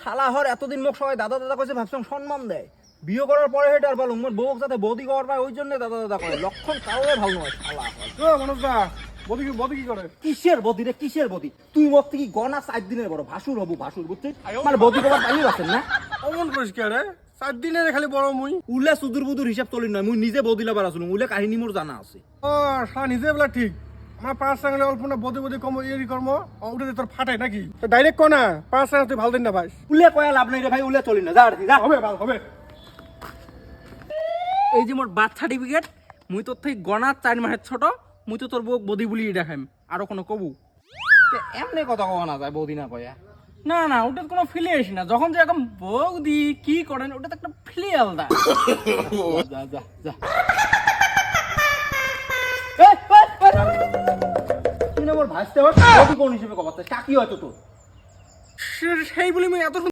শালা হর এতদিন মোক সবাই দাদা দাদা কইছে ভাবছিলাম সম্মান দেয়, বিয়ে করার পরে হেঁটে আর বলো মোর বউ যাতে বৌদি করার পায় ওই জন্য দাদা দাদা করে, লক্ষণ কারোর ভালো নয় শালা হর। মনোজ দা বদি কি করে? কিসের বদি রে, কিসের বদি? তুই মোর থেকে গনা 4 দিনের বড় ভাসুর হবু, ভাসুর বুঝছিস? মানে বদি করার পাইলি আছেন না? অমন করিস কে রে? 4 দিনের খালি বড় মুই। উলে সুদুর বুদুর হিসাব চলি নয়, মুই নিজে বদি লাবার আসুন, উলে কাহিনী মোর জানা আছে। ও শালা নিজে বলা ঠিক। আমার 5 টাকা অল্প না বদি কম এরি কর্ম উঠে তোর ফাটাই নাকি? তো ডাইরেক্ট ক না 5 টাকা তুই ভালো দিন না ভাই। উলে কয়া লাভ নাই রে ভাই, উলে চলি না, যা আর কি, যা। হবে ভালো হবে। এই যে মোর বার্থ সার্টিফিকেট, মুই তোর থেকে গনা 4 মাসের ছোট, মুই তো তোর বউ বদি বলি দেখাম, আরো কোনো কবু? এমনি কথা কওয়া না যায় বৌদি না কয়া। না না, ওটা কোনো ফিলে আসি না, যখন যে এখন বৌদি কি করেন ওটা তো একটা ফিলে আলাদা। যা যা যা। তুই না মোর ভাসতে হচ্ছে, বৌদি কোন হিসেবে কবাতে কাকি হয়তো তোর। সেই বলি মুই এত